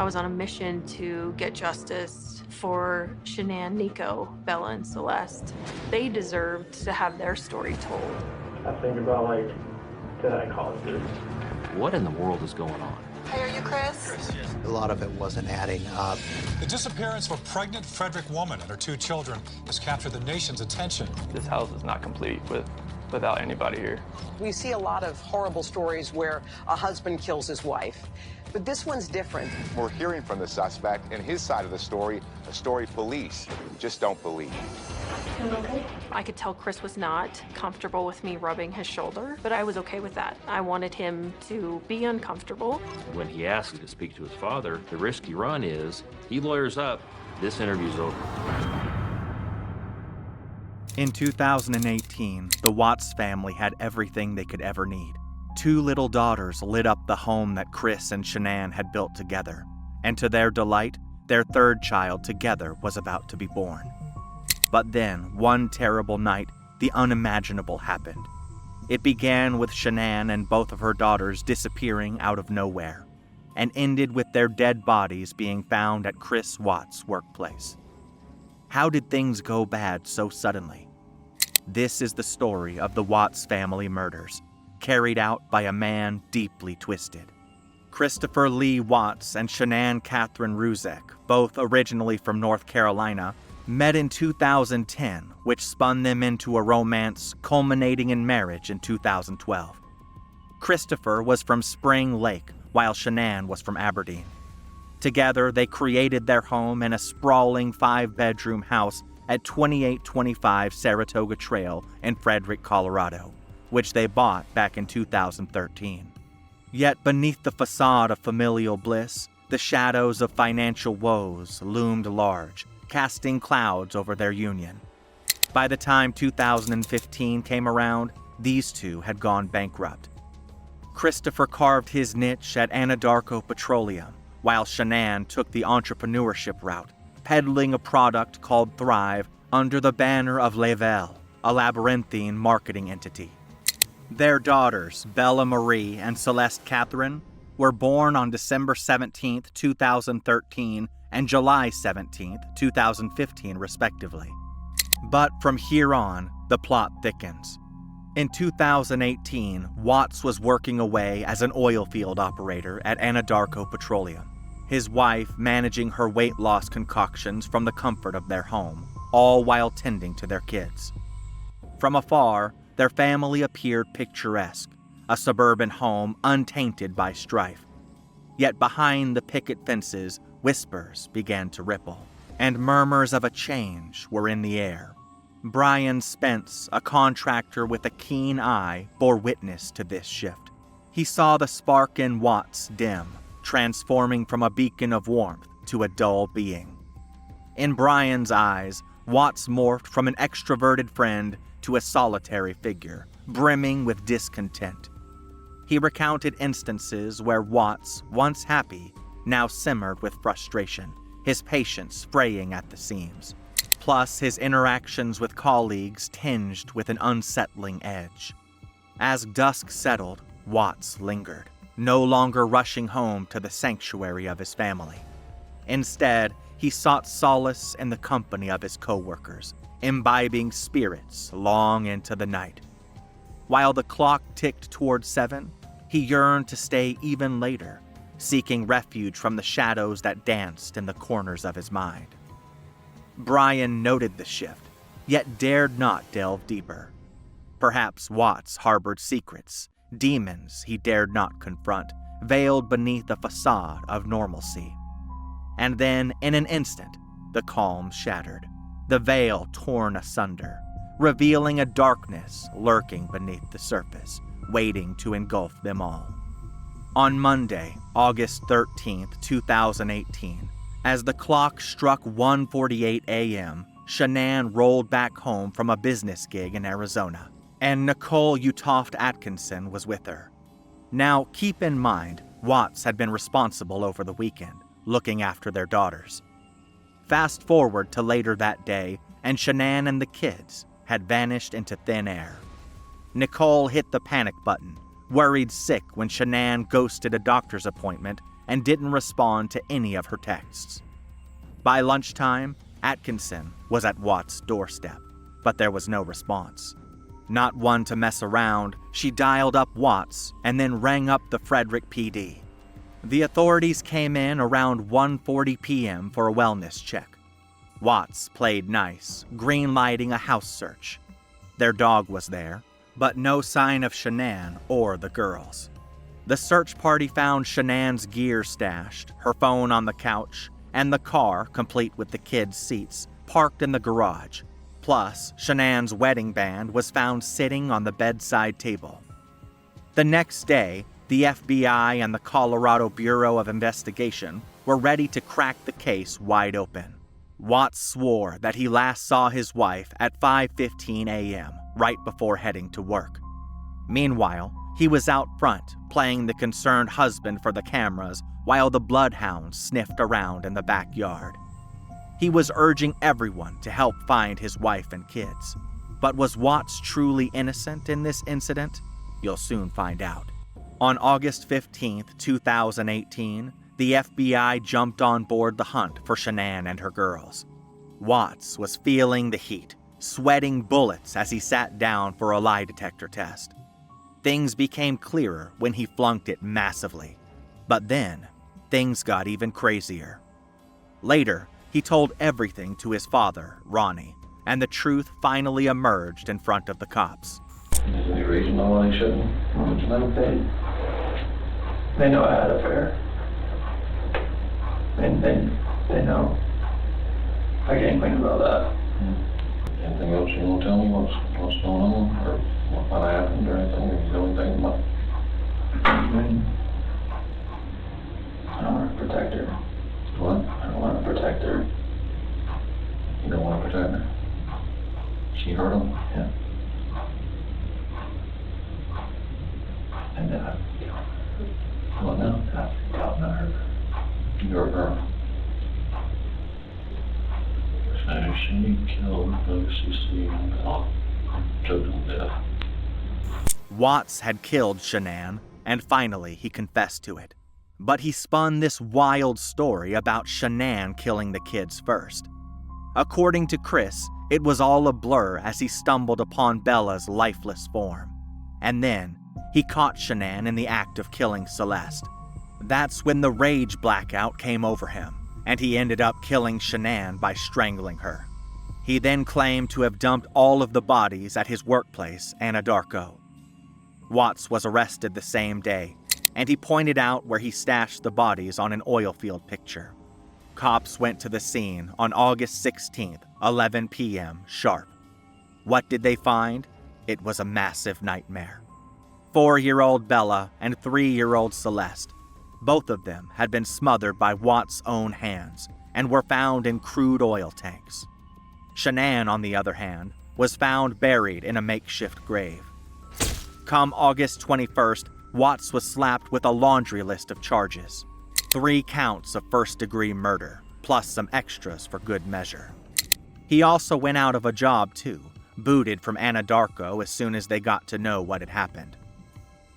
I was on a mission to get justice for Shannan, Nico, Bella, and Celeste. They deserved to have their story told. I think about, like, did I cause this? What in the world is going on? Hey, are you Chris? Yes. A lot of it wasn't adding up. The disappearance of a pregnant Frederick woman and her 2 children has captured the nation's attention. This house is not complete without anybody here. We see a lot of horrible stories where a husband kills his wife, but this one's different. We're hearing from the suspect and his side of the story, a story police just don't believe. I could tell Chris was not comfortable with me rubbing his shoulder, but I was okay with that. I wanted him to be uncomfortable. When he asks to speak to his father, the risk you run is he lawyers up, this interview's over. In 2018, the Watts family had everything they could ever need. 2 little daughters lit up the home that Chris and Shannan had built together, and to their delight, their 3rd child together was about to be born. But then, one terrible night, the unimaginable happened. It began with Shannan and both of her daughters disappearing out of nowhere, and ended with their dead bodies being found at Chris Watts' workplace. How did things go bad so suddenly? This is the story of the Watts family murders, carried out by a man deeply twisted. Christopher Lee Watts and Shannan Catherine Ruzek, both originally from North Carolina, met in 2010, which spun them into a romance culminating in marriage in 2012. Christopher was from Spring Lake, while Shannan was from Aberdeen. Together, they created their home in a sprawling 5-bedroom house at 2825 Saratoga Trail in Frederick, Colorado, which they bought back in 2013. Yet beneath the facade of familial bliss, the shadows of financial woes loomed large, casting clouds over their union. By the time 2015 came around, these 2 had gone bankrupt. Christopher carved his niche at Anadarko Petroleum, while Shannan took the entrepreneurship route, peddling a product called Thrive under the banner of Level, a labyrinthine marketing entity. Their daughters, Bella Marie and Celeste Catherine, were born on December 17, 2013 and July 17, 2015, respectively. But from here on, the plot thickens. In 2018, Watts was working away as an oil field operator at Anadarko Petroleum, his wife managing her weight loss concoctions from the comfort of their home, all while tending to their kids. From afar, their family appeared picturesque, a suburban home untainted by strife. Yet behind the picket fences, whispers began to ripple, and murmurs of a change were in the air. Brian Spence, a contractor with a keen eye, bore witness to this shift. He saw the spark in Watts dim, transforming from a beacon of warmth to a dull being. In Brian's eyes, Watts morphed from an extroverted friend to a solitary figure, brimming with discontent. He recounted instances where Watts, once happy, now simmered with frustration, his patience fraying at the seams. Plus, his interactions with colleagues tinged with an unsettling edge. As dusk settled, Watts lingered, no longer rushing home to the sanctuary of his family. Instead, he sought solace in the company of his coworkers, imbibing spirits long into the night. While the clock ticked toward 7, he yearned to stay even later, seeking refuge from the shadows that danced in the corners of his mind. Brian noted the shift, yet dared not delve deeper. Perhaps Watts harbored secrets, demons he dared not confront, veiled beneath a facade of normalcy. And then, in an instant, the calm shattered, the veil torn asunder, revealing a darkness lurking beneath the surface, waiting to engulf them all. On Monday, August 13th, 2018, as the clock struck 1:48 a.m., Shannan rolled back home from a business gig in Arizona, and Nicole Utoft Atkinson was with her. Now, keep in mind, Watts had been responsible over the weekend, looking after their daughters. Fast forward to later that day, and Shannan and the kids had vanished into thin air. Nicole hit the panic button, worried sick when Shannan ghosted a doctor's appointment and didn't respond to any of her texts. By lunchtime, Atkinson was at Watts' doorstep, but there was no response. Not one to mess around, she dialed up Watts and then rang up the Frederick PD. The authorities came in around 1:40 p.m. for a wellness check. Watts played nice, green-lighting a house search. Their dog was there, but no sign of Shannan or the girls. The search party found Shannan's gear stashed, her phone on the couch, and the car, complete with the kids' seats, parked in the garage. Plus, Shannan's wedding band was found sitting on the bedside table. The next day, the FBI and the Colorado Bureau of Investigation were ready to crack the case wide open. Watts swore that he last saw his wife at 5:15 a.m., right before heading to work. Meanwhile, he was out front, playing the concerned husband for the cameras while the bloodhounds sniffed around in the backyard. He was urging everyone to help find his wife and kids. But was Watts truly innocent in this incident? You'll soon find out. On August 15, 2018, the FBI jumped on board the hunt for Shannan and her girls. Watts was feeling the heat, sweating bullets as he sat down for a lie detector test. Things became clearer when he flunked it massively. But then, things got even crazier. Later, he told everything to his father, Ronnie, and the truth finally emerged in front of the cops. Is there any reason why they shouldn't let them pay? They know I had an affair. And they know. I can't complain about that. Anything else you want to tell me? What's going on? Or what happened or anything? Or you know anything about it? I don't want to protect her. What? I don't want to protect her. You don't want to protect her? She hurt him? Yeah. And then What now? I got not hurt her. You're a girl. So she killed OCC and choked him to death. Watts had killed Shannan, and finally he confessed to it. But he spun this wild story about Shannan killing the kids first. According to Chris, it was all a blur as he stumbled upon Bella's lifeless form. And then, he caught Shannan in the act of killing Celeste. That's when the rage blackout came over him, and he ended up killing Shannan by strangling her. He then claimed to have dumped all of the bodies at his workplace, Anadarko. Watts was arrested the same day, and he pointed out where he stashed the bodies on an oil field picture. Cops went to the scene on August 16th, 11 p.m. sharp. What did they find? It was a massive nightmare. 4-year-old Bella and 3-year-old Celeste. Both of them had been smothered by Watts' own hands and were found in crude oil tanks. Shannan, on the other hand, was found buried in a makeshift grave. Come August 21st, Watts was slapped with a laundry list of charges. 3 counts of first-degree murder, plus some extras for good measure. He also went out of a job too, booted from Anadarko as soon as they got to know what had happened.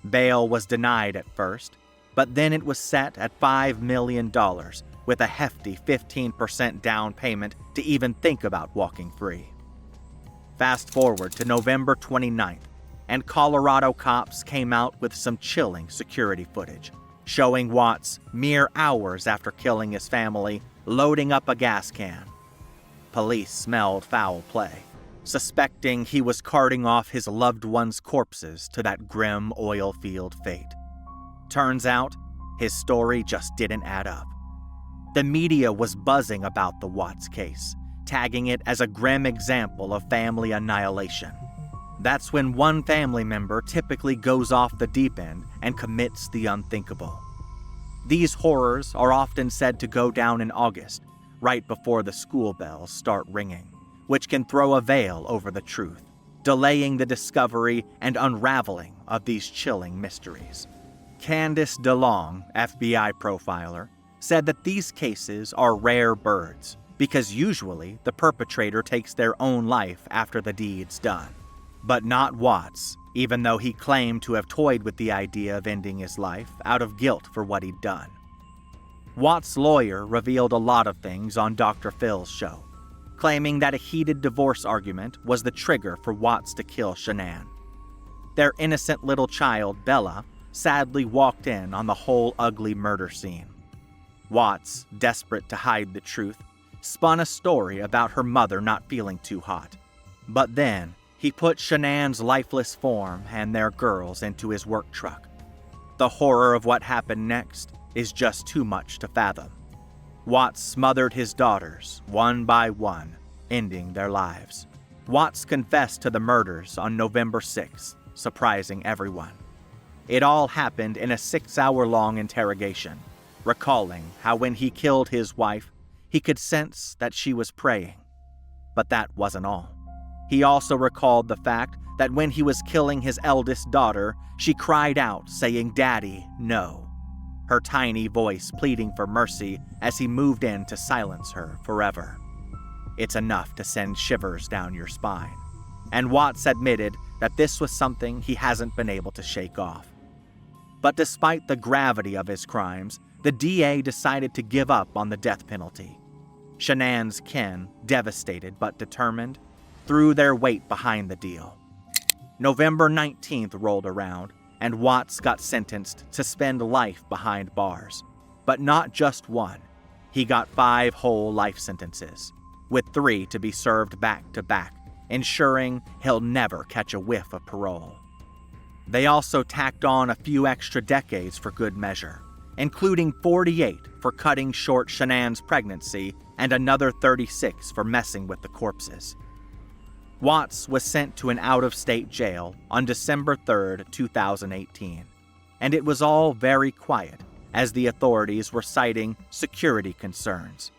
Bail was denied at first, but then it was set at $5 million, with a hefty 15% down payment to even think about walking free. Fast forward to November 29th, and Colorado cops came out with some chilling security footage, showing Watts mere hours after killing his family, loading up a gas can. Police smelled foul play, suspecting he was carting off his loved ones' corpses to that grim oil field fate. Turns out, his story just didn't add up. The media was buzzing about the Watts case, tagging it as a grim example of family annihilation. That's when one family member typically goes off the deep end and commits the unthinkable. These horrors are often said to go down in August, right before the school bells start ringing, which can throw a veil over the truth, delaying the discovery and unraveling of these chilling mysteries. Candice DeLong, FBI profiler, said that these cases are rare birds because usually the perpetrator takes their own life after the deed's done. But not Watts, even though he claimed to have toyed with the idea of ending his life out of guilt for what he'd done. Watts' lawyer revealed a lot of things on Dr. Phil's show, claiming that a heated divorce argument was the trigger for Watts to kill Shannan. Their innocent little child, Bella, sadly walked in on the whole ugly murder scene. Watts, desperate to hide the truth, spun a story about her mother not feeling too hot. But then, he put Shannan's lifeless form and their girls into his work truck. The horror of what happened next is just too much to fathom. Watts smothered his daughters, one by one, ending their lives. Watts confessed to the murders on November 6th, surprising everyone. It all happened in a 6-hour-long interrogation, recalling how when he killed his wife, he could sense that she was praying. But that wasn't all. He also recalled the fact that when he was killing his eldest daughter, she cried out, saying, "Daddy, no," her tiny voice pleading for mercy as he moved in to silence her forever. It's enough to send shivers down your spine. And Watts admitted that this was something he hasn't been able to shake off. But despite the gravity of his crimes, the DA decided to give up on the death penalty. Shannan's kin, devastated but determined, threw their weight behind the deal. November 19th rolled around, and Watts got sentenced to spend life behind bars. But not just one. He got 5 whole life sentences, with 3 to be served back to back, ensuring he'll never catch a whiff of parole. They also tacked on a few extra decades for good measure, including 48 for cutting short Shannan's pregnancy and another 36 for messing with the corpses. Watts was sent to an out-of-state jail on December 3, 2018, and it was all very quiet as the authorities were citing security concerns.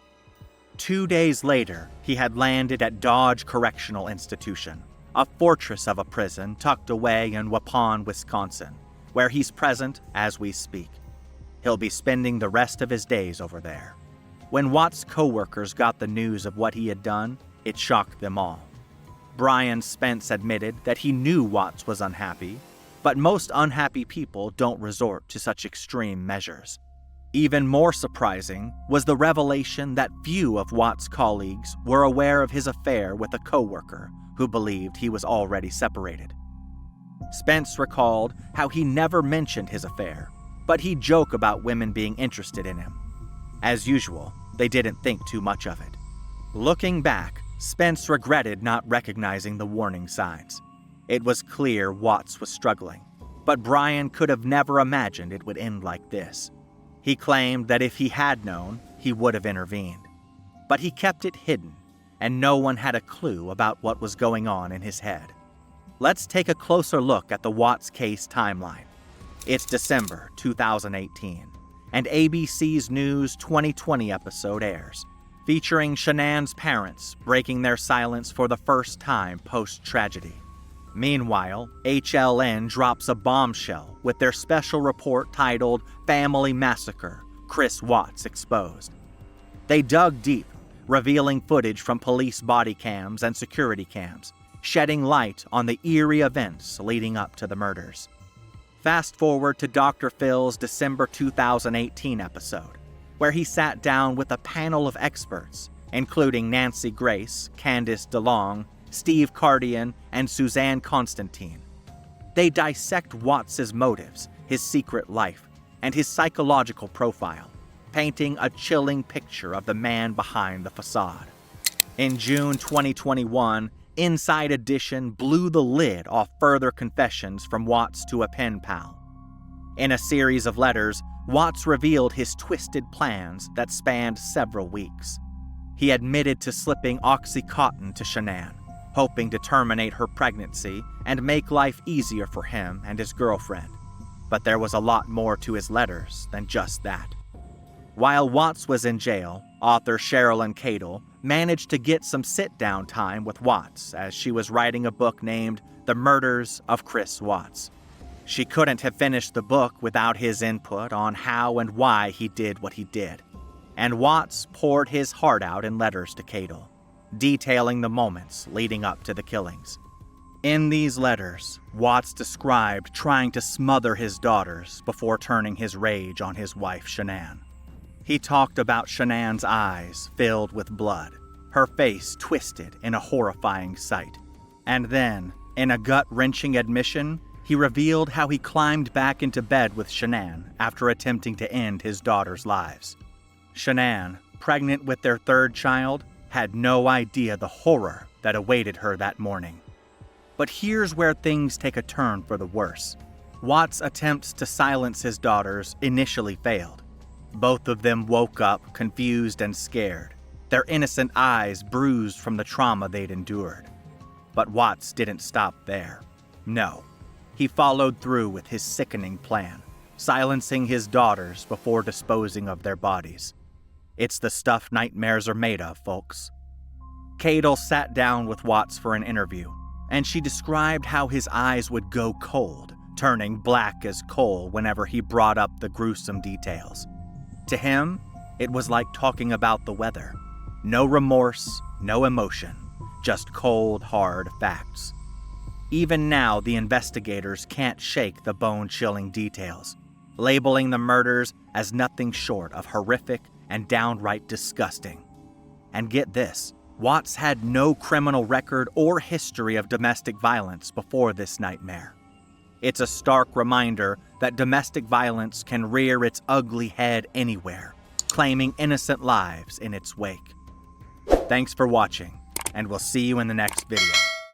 2 days later, he had landed at Dodge Correctional Institution, a fortress of a prison tucked away in Waupun, Wisconsin, where he's present as we speak. He'll be spending the rest of his days over there. When Watts' co-workers got the news of what he had done, it shocked them all. Brian Spence admitted that he knew Watts was unhappy, but most unhappy people don't resort to such extreme measures. Even more surprising was the revelation that few of Watts' colleagues were aware of his affair with a co-worker who believed he was already separated. Spence recalled how he never mentioned his affair, but he'd joke about women being interested in him. As usual, they didn't think too much of it. Looking back, Spence regretted not recognizing the warning signs. It was clear Watts was struggling, but Brian could have never imagined it would end like this. He claimed that if he had known, he would have intervened. But he kept it hidden, and no one had a clue about what was going on in his head. Let's take a closer look at the Watts case timeline. It's December 2018, and ABC's News 2020 episode airs, featuring Shannan's parents breaking their silence for the first time post-tragedy. Meanwhile, HLN drops a bombshell with their special report titled "Family Massacre: Chris Watts Exposed." They dug deep, revealing footage from police body cams and security cams, shedding light on the eerie events leading up to the murders. Fast forward to Dr. Phil's December 2018 episode, where he sat down with a panel of experts, including Nancy Grace, Candice DeLong, Steve Cardian, and Suzanne Constantine. They dissect Watts' motives, his secret life, and his psychological profile, painting a chilling picture of the man behind the facade. In June 2021, Inside Edition blew the lid off further confessions from Watts to a pen pal. In a series of letters, Watts revealed his twisted plans that spanned several weeks. He admitted to slipping OxyContin to Shannan, hoping to terminate her pregnancy and make life easier for him and his girlfriend. But there was a lot more to his letters than just that. While Watts was in jail, author Sherilyn Cadle managed to get some sit-down time with Watts as she was writing a book named The Murders of Chris Watts. She couldn't have finished the book without his input on how and why he did what he did. And Watts poured his heart out in letters to Cadle, detailing the moments leading up to the killings. In these letters, Watts described trying to smother his daughters before turning his rage on his wife Shannan. He talked about Shannan's eyes filled with blood, her face twisted in a horrifying sight. And then, in a gut-wrenching admission, he revealed how he climbed back into bed with Shannan after attempting to end his daughter's lives. Shannan, pregnant with their third child, had no idea the horror that awaited her that morning. But here's where things take a turn for the worse. Watts' attempts to silence his daughters initially failed. Both of them woke up confused and scared, their innocent eyes bruised from the trauma they'd endured. But Watts didn't stop there. No, he followed through with his sickening plan, silencing his daughters before disposing of their bodies. It's the stuff nightmares are made of, folks. Cadle sat down with Watts for an interview, and she described how his eyes would go cold, turning black as coal whenever he brought up the gruesome details. To him, it was like talking about the weather. No remorse, no emotion, just cold, hard facts. Even now, the investigators can't shake the bone-chilling details, labeling the murders as nothing short of horrific and downright disgusting. And get this, Watts had no criminal record or history of domestic violence before this nightmare. It's a stark reminder that domestic violence can rear its ugly head anywhere, claiming innocent lives in its wake. Thanks for watching, and we'll see you in the next video.